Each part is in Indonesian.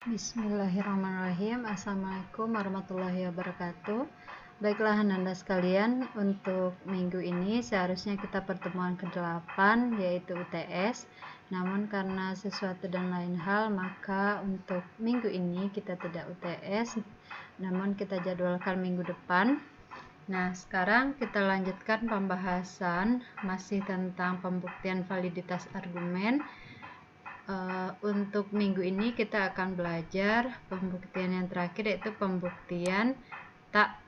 Bismillahirrahmanirrahim. Assalamualaikum warahmatullahi wabarakatuh. Baiklah Ananda sekalian, untuk minggu ini seharusnya kita pertemuan ke-8 yaitu UTS. Namun karena sesuatu dan lain hal, maka untuk minggu ini kita tidak UTS, namun kita jadwalkan minggu depan. Nah, sekarang kita lanjutkan pembahasan masih tentang pembuktian validitas argumen. Untuk minggu ini kita akan belajar pembuktian yang terakhir, yaitu pembuktian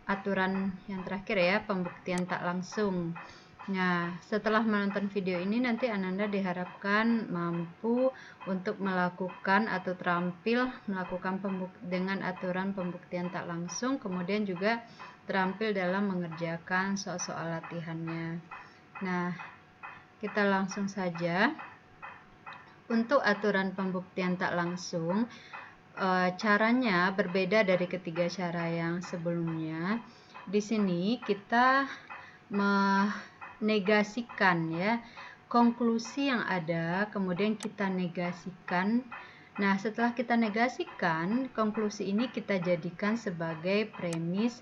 aturan yang terakhir ya, pembuktian tak langsung. Nah, setelah menonton video ini nanti Ananda diharapkan mampu untuk melakukan atau terampil melakukan dengan aturan pembuktian tak langsung, kemudian juga terampil dalam mengerjakan soal-soal latihannya. Nah, kita langsung saja. Untuk aturan pembuktian tak langsung, caranya berbeda dari ketiga cara yang sebelumnya. Di sini kita menegasikan ya konklusi yang ada, kemudian kita negasikan. Nah, setelah kita negasikan, konklusi ini kita jadikan sebagai premis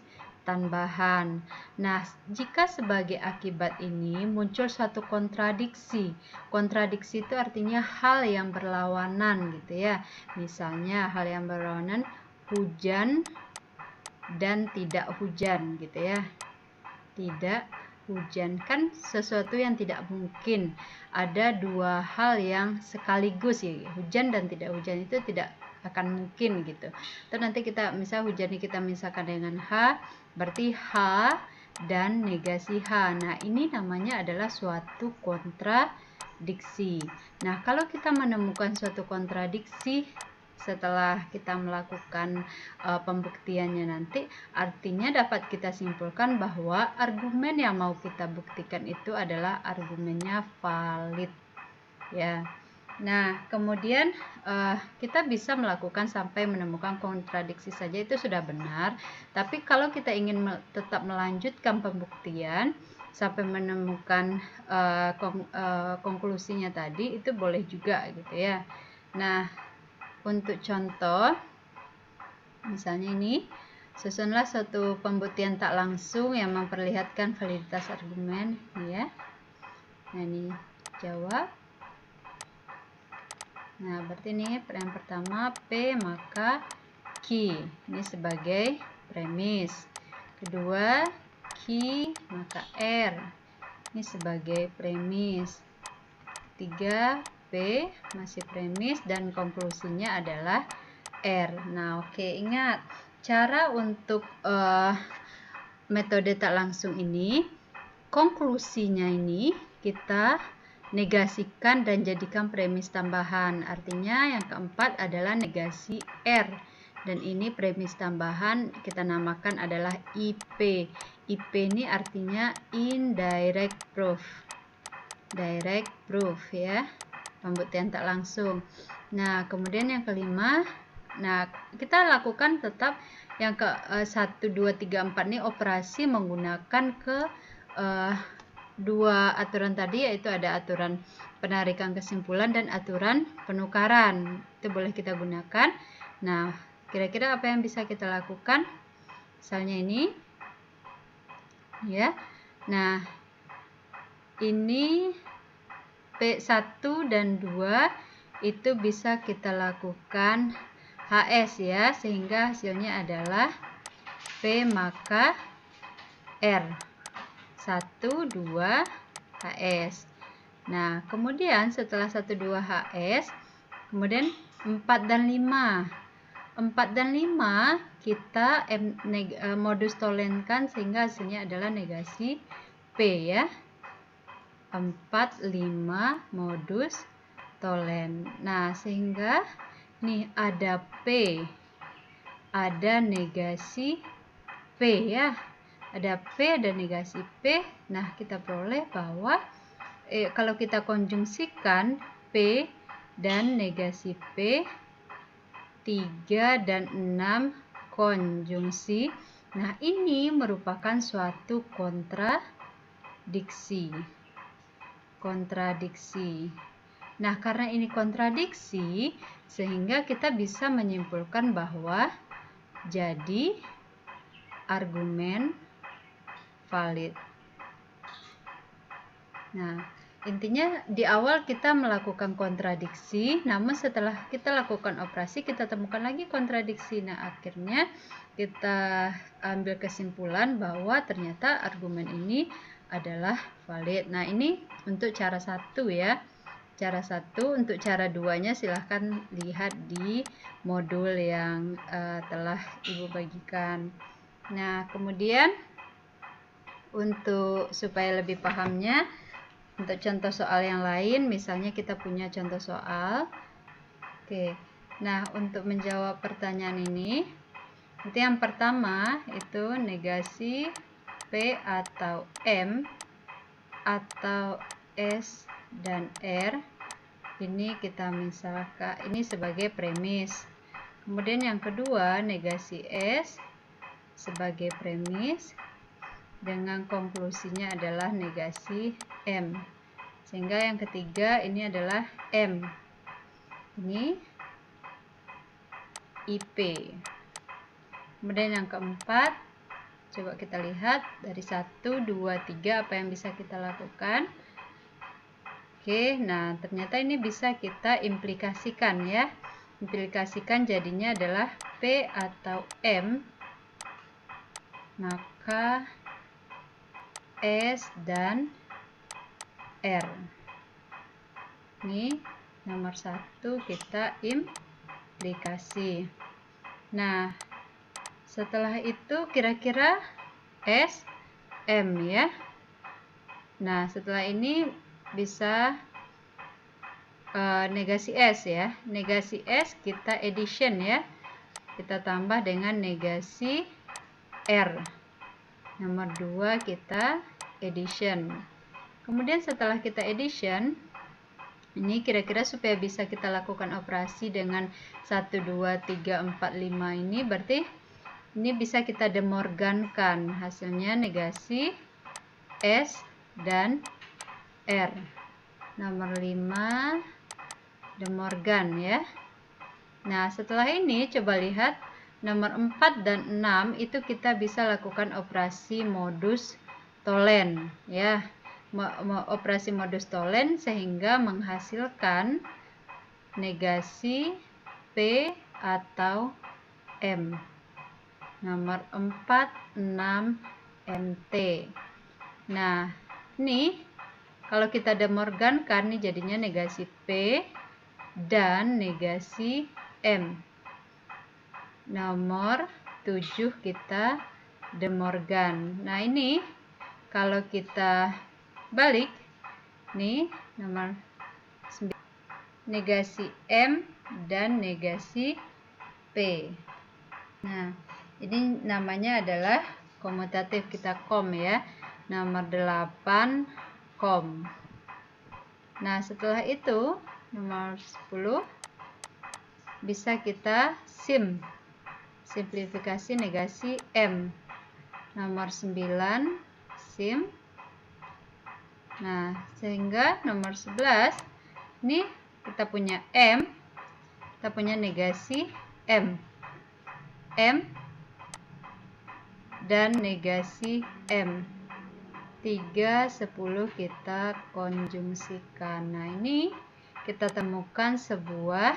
tambahan. Nah, jika sebagai akibat ini muncul suatu kontradiksi. Kontradiksi itu artinya hal yang berlawanan gitu ya. Misalnya hal yang berlawanan hujan dan tidak hujan gitu ya. Tidak hujan, kan sesuatu yang tidak mungkin. Ada dua hal yang sekaligus ya, hujan dan tidak hujan itu tidak akan mungkin gitu. Terus nanti kita misal hujan ini kita misalkan dengan H, berarti H dan negasi H. Nah, ini namanya adalah suatu kontradiksi. Nah, kalau kita menemukan suatu kontradiksi setelah kita melakukan pembuktiannya nanti, artinya dapat kita simpulkan bahwa argumen yang mau kita buktikan itu adalah argumennya valid ya. Nah, kemudian kita bisa melakukan sampai menemukan kontradiksi saja, itu sudah benar. Tapi kalau kita ingin tetap melanjutkan pembuktian sampai menemukan konklusinya tadi, itu boleh juga gitu ya. Nah, untuk contoh, misalnya ini, susunlah suatu pembuktian tak langsung yang memperlihatkan validitas argumen ya. Nah, ini jawab. Nah, berarti ini yang pertama P maka Q, ini sebagai premis. Kedua Q maka R, ini sebagai premis. Tiga P masih premis dan konklusinya adalah R. Nah, oke, ingat cara untuk metode tak langsung ini, konklusinya ini kita negasikan dan jadikan premis tambahan. Artinya yang keempat adalah negasi R, dan ini premis tambahan kita namakan adalah IP. IP ini artinya indirect proof, direct proof ya, pembuktian tak langsung. Nah, kemudian yang kelima, nah kita lakukan tetap yang ke 1, 2, 3, 4 ini operasi menggunakan ke dua aturan tadi, yaitu ada aturan penarikan kesimpulan dan aturan penukaran. Itu boleh kita gunakan. Nah, kira-kira apa yang bisa kita lakukan? Misalnya ini ya. Nah, ini P1 dan 2 itu bisa kita lakukan HS ya, sehingga hasilnya adalah P maka R 1, 2 HS. Nah, kemudian setelah 1, 2 HS, kemudian 4 dan 5. 4 dan 5 kita modus tolenkan sehingga hasilnya adalah negasi P ya. 4, 5 modus tolen. Nah, sehingga nih ada P, ada negasi P ya. Ada P dan negasi P. Nah, kita peroleh bahwa kalau kita konjungsikan P dan negasi P, 3 dan 6 konjungsi. Nah, ini merupakan suatu kontradiksi. Nah, karena ini kontradiksi, sehingga kita bisa menyimpulkan bahwa jadi argumen valid. Nah, intinya di awal kita melakukan kontradiksi, namun setelah kita lakukan operasi kita temukan lagi kontradiksi. Nah, akhirnya kita ambil kesimpulan bahwa ternyata argumen ini adalah valid. Nah, ini untuk cara 1 ya. Cara 1, untuk cara 2-nya silahkan lihat di modul yang telah Ibu bagikan. Nah, kemudian untuk supaya lebih pahamnya, untuk contoh soal yang lain, misalnya kita punya contoh soal. Oke, nah untuk menjawab pertanyaan ini, itu yang pertama itu negasi P atau M atau S dan R. Ini kita misalkan ini sebagai premis. Kemudian yang kedua, negasi S sebagai premis dengan konklusinya adalah negasi M. Sehingga yang ketiga ini adalah M. Ini IP. Kemudian yang keempat, coba kita lihat dari 1, 2, 3 apa yang bisa kita lakukan. Oke, nah ternyata ini bisa kita implikasikan ya. Implikasikan jadinya adalah P atau M, maka S dan R. Ini nomor 1 kita implikasi. Nah, setelah itu kira-kira S, M ya. Nah, setelah ini bisa negasi S ya. Negasi S kita addition ya. Kita tambah dengan negasi R. Nomor 2 kita addition. Kemudian setelah kita addition, ini kira-kira supaya bisa kita lakukan operasi dengan 1, 2, 3, 4, 5 ini, berarti ini bisa kita De Morgankan. Hasilnya negasi S dan R. Nomor 5 De Morgan ya. Nah, setelah ini coba lihat nomor 4 dan 6 itu kita bisa lakukan operasi modus tollens ya. Operasi modus tollens sehingga menghasilkan negasi P atau M. Nomor 4, 6, MT. Nah, ini kalau kita De Morgankan nih jadinya negasi P dan negasi M. Nomor 7 kita De Morgan. Nah, ini kalau kita balik nih nomor 9, negasi M dan negasi P. Nah, ini namanya adalah komutatif, kita kom ya. Nomor 8 kom. Nah, setelah itu nomor 10 bisa kita simplifikasi negasi M. Nomor 9 sim. Nah, sehingga nomor 11 ini kita punya M, kita punya negasi M dan negasi M. 3, 10 kita konjungsikan. Nah, ini kita temukan sebuah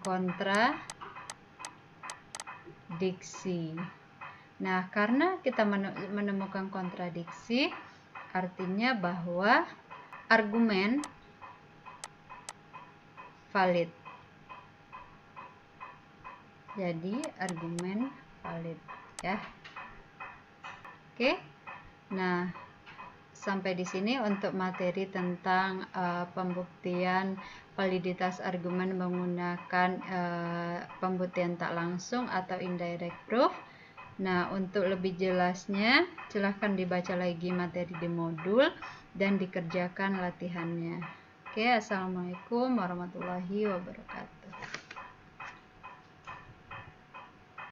kontradiksi. Nah, karena kita menemukan kontradiksi, artinya bahwa argumen valid. Jadi, argumen valid ya. Oke. Nah, sampai di sini untuk materi tentang pembuktian validitas argumen menggunakan pembuktian tak langsung atau indirect proof. Nah, untuk lebih jelasnya silahkan dibaca lagi materi di modul dan dikerjakan latihannya. Oke, assalamualaikum warahmatullahi wabarakatuh.